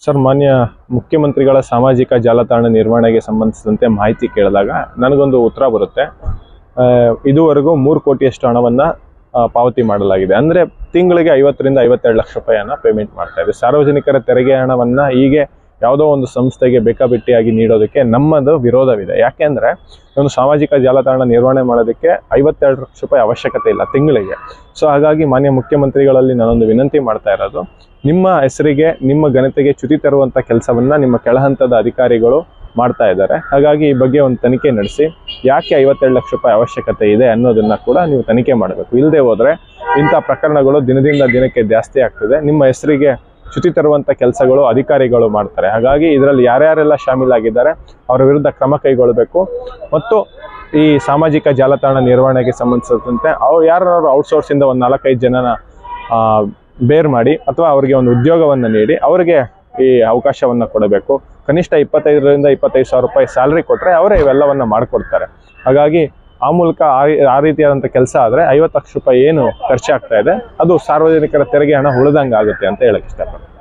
Sir, ಮಾನ್ಯ ಮುಖ್ಯಮಂತ್ರಿಗಳ ಸಾಮಾಜಿಕ ಜಾಲತಾಣ ನಿರ್ವಹಣೆಗೆ ಸಂಬಂಧಿಸಿದಂತೆ ಮಾಹಿತಿ ಕೇಳಿದಾಗ ನನಗೊಂದು ಉತ್ತರ ಬರುತ್ತೆ. ಇದುವರೆಗೂ 3 ಕೋಟಿಯಷ್ಟು ಹಣವನ್ನು ಪಾವತಿ ಮಾಡಲಾಗಿದೆ. ಅಂದರೆ ತಿಂಗಳಿಗೆ 50 ರಿಂದ 52 ಲಕ್ಷ ರೂಪಾಯಿಯನ್ನು ಪೇಮೆಂಟ್ ಮಾಡ್ತಾ ಇದೆ. ಸಾರ್ವಜನಿಕರ ತೆರಿಗೆ ಹಣವನ್ನು ಹೀಗೆ ಯಾವುದೋ ಒಂದು ಸಂಸ್ಥೆಗೆ ಬೇಕಾಬಿಟ್ಟಿಯಾಗಿ ನೀಡೋದಕ್ಕೆ ನಮ್ಮದು ವಿರೋಧವಿದೆ. ಯಾಕೆಂದರೆ ಒಂದು ಸಾಮಾಜಿಕ ಜಾಲತಾಣ ನಿರ್ವಹಣೆ ಮಾಡೋದಕ್ಕೆ 52 ಲಕ್ಷ ರೂಪಾಯಿ ಅವಶ್ಯಕತೆ ಇಲ್ಲ ತಿಂಗಳಿಗೆ. ಸೊ ಹಾಗಾಗಿ ಮಾನ್ಯ ಮುಖ್ಯಮಂತ್ರಿಗಳಲ್ಲಿ ನಾನೊಂದು ವಿನಂತಿ ಮಾಡ್ತಾ ಇರೋದು, ನಿಮ್ಮ ಹೆಸರಿಗೆ ನಿಮ್ಮ ಘನತೆಗೆ ಚ್ಯುತಿ ತರುವಂಥ ಕೆಲಸವನ್ನು ನಿಮ್ಮ ಕೆಳಹಂತದ ಅಧಿಕಾರಿಗಳು ಮಾಡ್ತಾ ಇದ್ದಾರೆ. ಹಾಗಾಗಿ ಈ ಬಗ್ಗೆ ಒಂದು ತನಿಖೆ ನಡೆಸಿ ಯಾಕೆ 52 ಲಕ್ಷ ರೂಪಾಯಿ ಅವಶ್ಯಕತೆ ಇದೆ ಅನ್ನೋದನ್ನು ಕೂಡ ನೀವು ತನಿಖೆ ಮಾಡಬೇಕು. ಇಲ್ಲದೆ ಹೋದರೆ ಇಂಥ ಪ್ರಕರಣಗಳು ದಿನದಿಂದ ದಿನಕ್ಕೆ ಜಾಸ್ತಿ ಆಗ್ತದೆ. ನಿಮ್ಮ ಹೆಸರಿಗೆ ಚ್ಯುತಿ ತರುವಂಥ ಕೆಲಸಗಳು ಅಧಿಕಾರಿಗಳು ಮಾಡ್ತಾರೆ. ಹಾಗಾಗಿ ಇದರಲ್ಲಿ ಯಾರ್ಯಾರೆಲ್ಲ ಶಾಮೀಲಾಗಿದ್ದಾರೆ ಅವರ ವಿರುದ್ಧ ಕ್ರಮ ಕೈಗೊಳ್ಳಬೇಕು. ಮತ್ತು ಈ ಸಾಮಾಜಿಕ ಜಾಲತಾಣ ನಿರ್ವಹಣೆಗೆ ಸಂಬಂಧಿಸಿದಂತೆ ಯಾರು ಔಟ್ಸೋರ್ಸಿಂದ ಒಂದು 4-5 ಜನನ ಬೇರ್ ಮಾಡಿ ಅಥವಾ ಅವರಿಗೆ ಒಂದು ಉದ್ಯೋಗವನ್ನು ನೀಡಿ ಅವರಿಗೆ ಈ ಅವಕಾಶವನ್ನು ಕೊಡಬೇಕು. ಕನಿಷ್ಠ 25 ರಿಂದ 25 ಸಾವಿರ ರೂಪಾಯಿ ಸ್ಯಾಲ್ರಿ ಕೊಟ್ಟರೆ ಅವರೇ ಇವೆಲ್ಲವನ್ನು ಮಾಡಿಕೊಡ್ತಾರೆ. ಹಾಗಾಗಿ ಆ ಮೂಲಕ ಆ ರೀತಿಯಾದಂಥ ಕೆಲಸ ಆದರೆ 50 ಲಕ್ಷ ರೂಪಾಯಿ ಏನು ಖರ್ಚಾಗ್ತಾ ಇದೆ ಅದು ಸಾರ್ವಜನಿಕರ ತೆರಿಗೆ ಹಣ ಉಳಿದಂಗೆ ಆಗುತ್ತೆ ಅಂತ ಹೇಳಕ್ಕೆ ಇಷ್ಟಪಡ್ತೀನಿ.